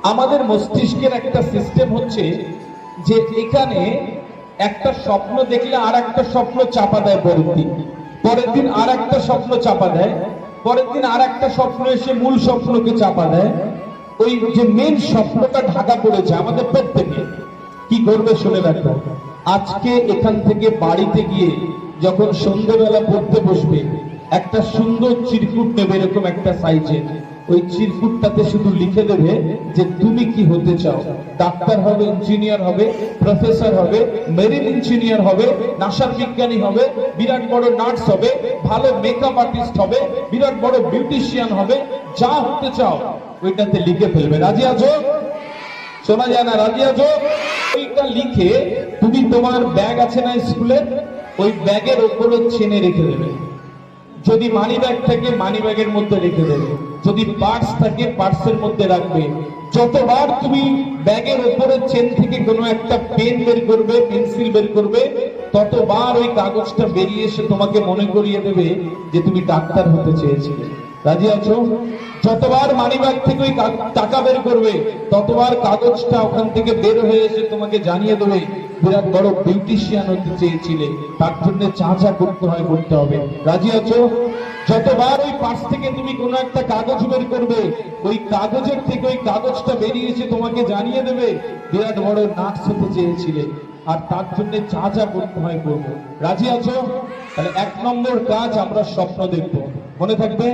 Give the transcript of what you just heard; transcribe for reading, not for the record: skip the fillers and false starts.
আমাদের মস্তিষ্কের একটা সিস্টেম হচ্ছে যে এখানে একটা স্বপ্ন দেখলে আর একটা স্বপ্ন চাপা দেয়, পরের দিন আর একটা স্বপ্ন চাপা দেয়, পরের দিন আর একটা স্বপ্ন এসে মূল স্বপ্নকে চাপা দেয়। ওই যে মেন স্বপ্নটা ঢাকা পড়েছে আমাদের প্রত্যেকে। কি করবে শুনে রাখো, আজকে এখান থেকে বাড়িতে গিয়ে যখন সন্ধ্যেবেলা পড়তে বসবে, একটা সুন্দর চিরকুট নেবে, এরকম একটা সাইজের। ওই চিরকুটটাতে শুধু লিখে দেবে যে তুমি কি হতে চাও। ডাক্তার হবে, ইঞ্জিনিয়ার হবে, প্রফেসর হবে, মেরিন ইঞ্জিনিয়ার হবে, নাসার বিজ্ঞানী হবে, বিরাট বড় নার্স হবে, ভালো মেকআপ আর্টিস্ট হবে, বিরাট বড় বিউটিশিয়ান হবে, যা হতে চাও ওইটাতে লিখে ফেলবে। রাজি আছো? শোনা যায় না? রাজি আছো? ওইটা লিখে তুমি তোমার ব্যাগ আছে না স্কুলের, ওই ব্যাগের উপরে ছেনে রেখে দেবে। যদি মানি ব্যাগ থাকে মানি ব্যাগের মধ্যে রেখে দেবে, যদি পার্স থাকে পার্সের মধ্যে রাখবে। যতবার তুমি ব্যাগের উপরে চেন থেকে কোনো একটা পেন বের করবে, পেন্সিল বের করবে, ততবার ওই কাগজটা বেরিয়ে এসে তোমাকে মনে করিয়ে দেবে যে তুমি ডাক্তার হতে চেয়েছিলে। রাজি আছো? যতবার মানি ব্যাগ থেকে ওই টাকা বের করবে, ততবার কাগজটা ওখান থেকে বের হয়ে এসে তোমাকে জানিয়ে দেবে বিরাট বড় বিউটিশিয়ান হতে চেয়েছিলে, তার জন্য যা যা করতে হয় করতে হবে। রাজি আছো? যতবার ওই পার্স থেকে তুমি কোনো একটা কাগজ বের করবে, ওই কাগজের থেকে ওই কাগজটা বেরিয়ে এসে তোমাকে জানিয়ে দেবে বিরাট বড় নার্স হতে চেয়েছিলে, আর তার জন্য যা যা করতে হয় করবো। রাজি আছো? তাহলে 1 নম্বর কাজ, আমরা স্বপ্ন দেখবো। মনে থাকবে?